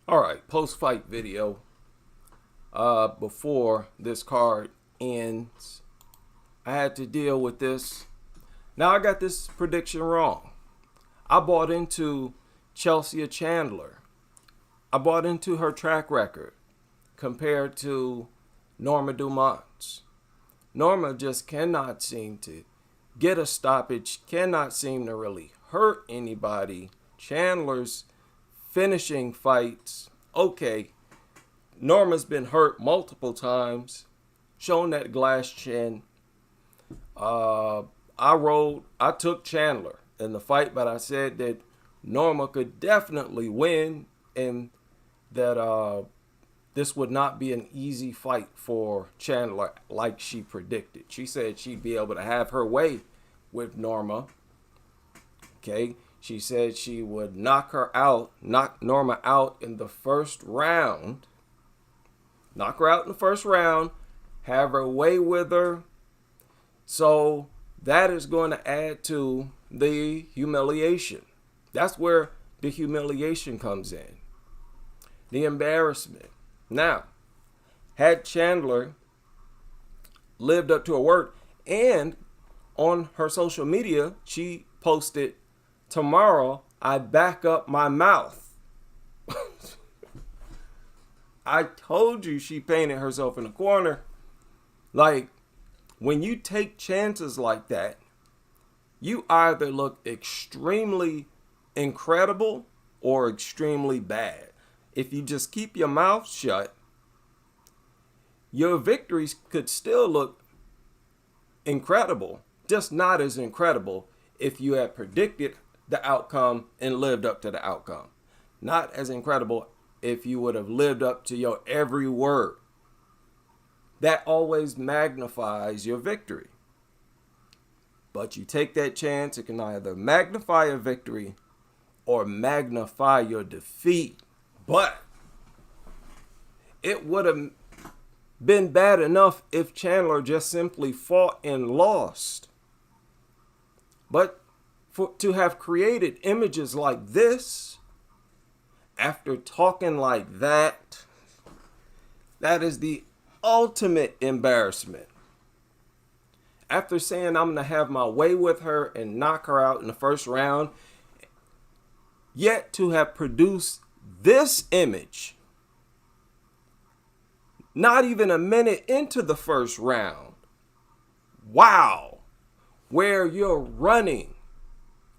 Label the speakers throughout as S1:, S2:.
S1: All right, post-fight video. Before this card ends, I had to deal with this. Now I got this prediction wrong. I bought into Chandler. I bought into her track record compared to Norma Dumont's. Norma just cannot seem to get a stoppage, cannot seem to really hurt anybody. Chandler's finishing fights, okay. Norma's been hurt multiple times, shown that glass chin. I took Chandler in the fight, but I said that Norma could definitely win and that this would not be an easy fight for Chandler like she predicted. She said she'd be able to have her way with Norma. Okay. She said she would knock Norma out in the first round. Knock her out in the first round, have her way with her. So that is going to add to the humiliation. That's where the humiliation comes in. The embarrassment. Now, had Chandler lived up to her word, and on her social media, she posted, "Tomorrow, I back up my mouth." I told you she painted herself in a corner. Like, when you take chances like that, you either look extremely incredible or extremely bad. If you just keep your mouth shut, your victories could still look incredible, just not as incredible if you had predicted the outcome and lived up to the outcome. Not as incredible if you would have lived up to your every word. That always magnifies your victory. But you take that chance, it can either magnify a victory or magnify your defeat. But it would have been bad enough if Chandler just simply fought and lost. But to have created images like this, after talking like that, that is the ultimate embarrassment. After saying I'm going to have my way with her and knock her out in the first round, yet to have produced this image, not even a minute into the first round. Wow. Where you're running,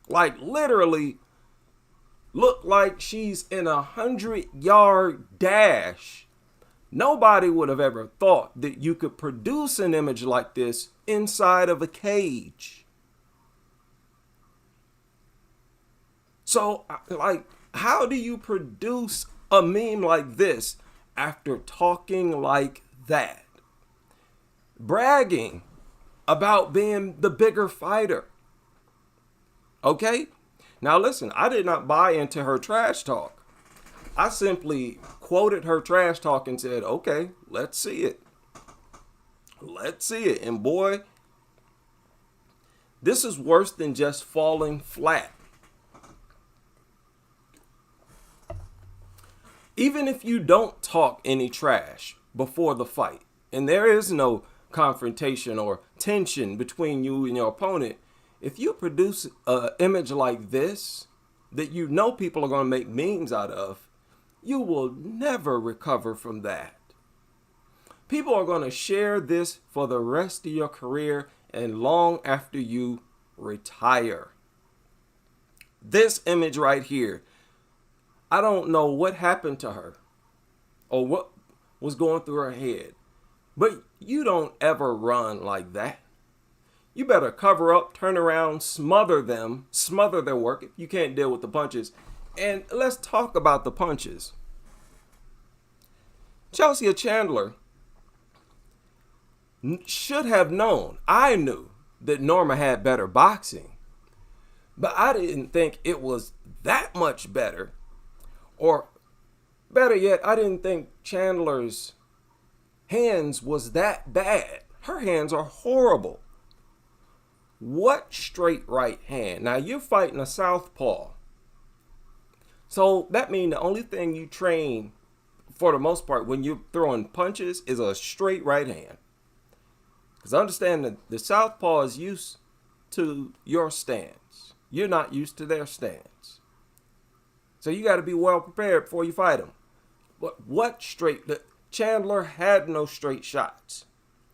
S1: like literally look like she's in 100-yard dash. Nobody would have ever thought that you could produce an image like this inside of a cage. So, like, how do you produce a meme like this after talking like that? Bragging about being the bigger fighter. Okay? Now listen, I did not buy into her trash talk. I simply quoted her trash talk and said, okay, let's see it. Let's see it. And boy, this is worse than just falling flat. Even if you don't talk any trash before the fight, and there is no confrontation or tension between you and your opponent, if you produce an image like this that you know people are going to make memes out of, you will never recover from that. People are going to share this for the rest of your career and long after you retire. This image right here, I don't know what happened to her or what was going through her head, but you don't ever run like that. You better cover up, turn around, smother their work if you can't deal with the punches. And let's talk about the punches. Chandler should have known, I knew, that Norma had better boxing. But I didn't think it was that much better. Or better yet, I didn't think Chandler's hands was that bad. Her hands are horrible. What straight right hand? Now you're fighting a southpaw. So that means the only thing you train for the most part when you're throwing punches is a straight right hand. Because understand that the southpaw is used to your stance. You're not used to their stance. So you got to be well prepared before you fight them. But what straight? Chandler had no straight shots.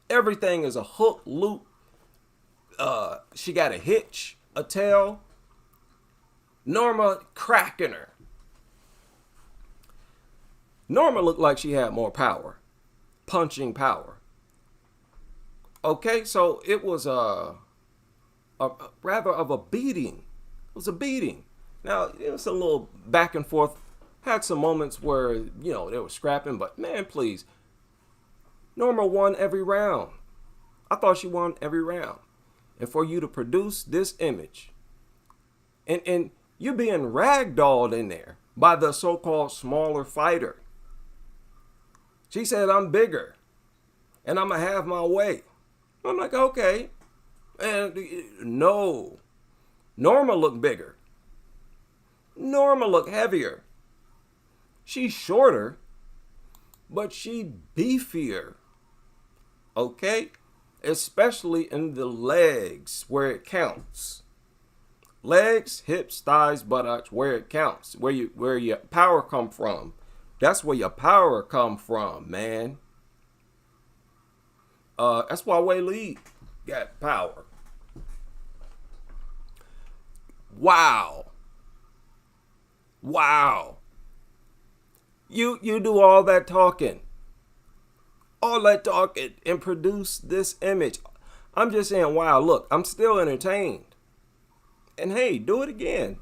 S1: Everything is a hook, loop. She got a hitch, a tail. Norma cracking her. Norma looked like she had more power. Punching power. Okay, so it was a rather of a beating. It was a beating. Now, it was a little back and forth. Had some moments where, they were scrapping, but man, please. Norma won every round. I thought she won every round. And for you to produce this image, and you're being ragdolled in there by the so-called smaller fighter. She said, I'm bigger, and I'm going to have my way. I'm like, okay. And no. Norma looked bigger. Norma looked heavier. She's shorter, but she beefier. Okay? Especially in the legs where it counts. Legs, hips, thighs, buttocks, where it counts. Where your power come from. That's where your power come from, man. That's why Wei Lee got power. Wow. You do all that talking. And produce this image. I'm just saying, wow, look, I'm still entertained. And hey, do it again.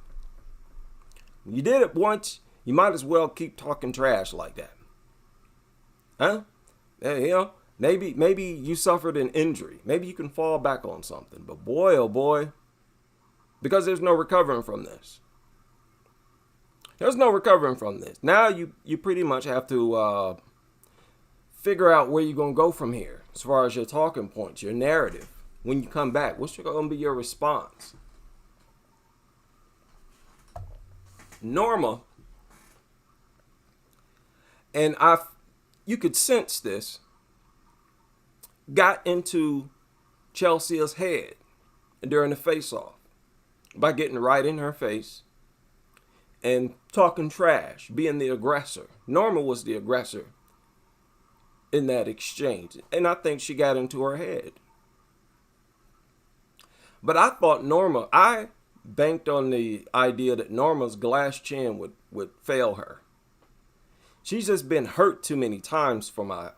S1: You did it once, you might as well keep talking trash like that. Huh? Maybe you suffered an injury. Maybe you can fall back on something. But boy, oh boy, because there's no recovering from this. There's no recovering from this. Now you pretty much have to figure out where you're going to go from here as far as your talking points, your narrative. When you come back, what's going to be your response? Norma, and you could sense this, got into Chelsea's head during the face-off by getting right in her face and talking trash, being the aggressor. Norma was the aggressor in that exchange, and I think she got into her head. But I thought I banked on the idea that Norma's glass chin would fail her. She's just been hurt too many times for my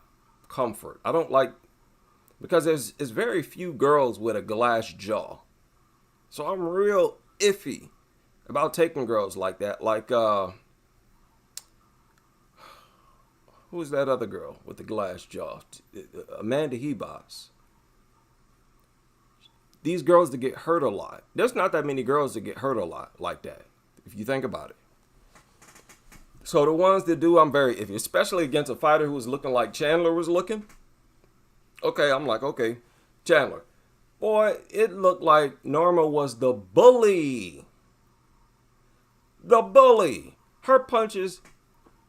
S1: comfort. I don't like, because there's very few girls with a glass jaw. So I'm real iffy about taking girls like that. Like, who's that other girl with the glass jaw? Amanda Hebos. These girls that get hurt a lot. There's not that many girls that get hurt a lot like that, if you think about it. So the ones that do, I'm very iffy, especially against a fighter who was looking like Chandler was looking. Okay, I'm like, okay, Chandler. Boy, it looked like Norma was the bully. The bully. Her punches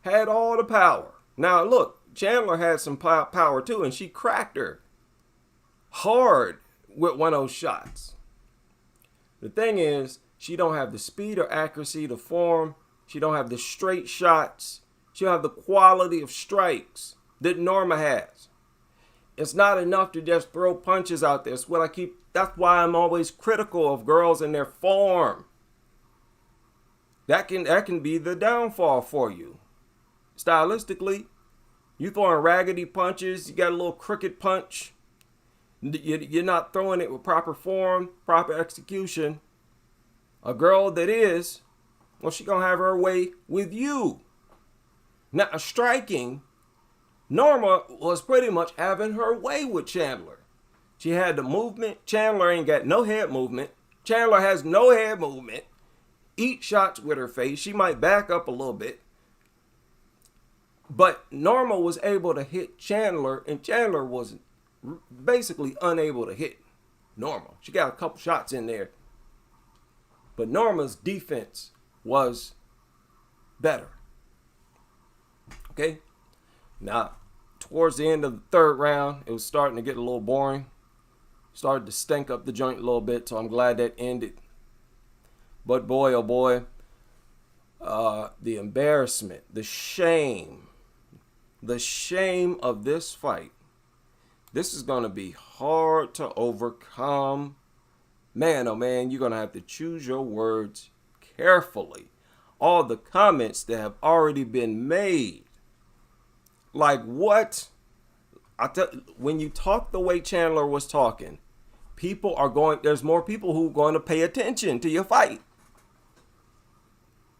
S1: had all the power. Now, look, Chandler had some power too, and she cracked her hard with one of those shots. The thing is, she don't have the speed or accuracy, the form. She don't have the straight shots. She don't have the quality of strikes that Norma has. It's not enough to just throw punches out there. That's why I'm always critical of girls and their form. That can be the downfall for you. Stylistically, you throwing raggedy punches, you got a little crooked punch. You're not throwing it with proper form, proper execution. A girl that is, well, she gonna have her way with you. Now, striking, Norma was pretty much having her way with Chandler. She had the movement. Chandler ain't got no head movement. Chandler has no head movement. Eat shots with her face. She might back up a little bit. But Norma was able to hit Chandler, and Chandler was basically unable to hit Norma. She got a couple shots in there. But Norma's defense was better. Okay? Now, towards the end of the third round, it was starting to get a little boring. Started to stink up the joint a little bit, so I'm glad that ended. But boy, oh boy, the embarrassment, the shame of this fight, this is going to be hard to overcome. Man, oh man, you're going to have to choose your words carefully. All the comments that have already been made. Like what? When you talk the way Chandler was talking, there's more people who are going to pay attention to your fight.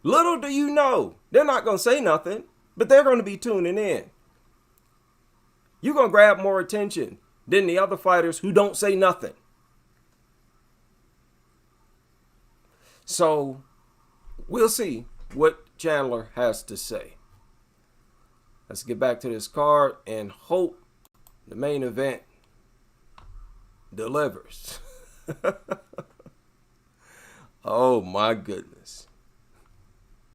S1: Little do you know, they're not going to say nothing, but they're going to be tuning in. You're going to grab more attention than the other fighters who don't say nothing. So we'll see what Chandler has to say. Let's get back to this card and hope the main event delivers. Oh my goodness.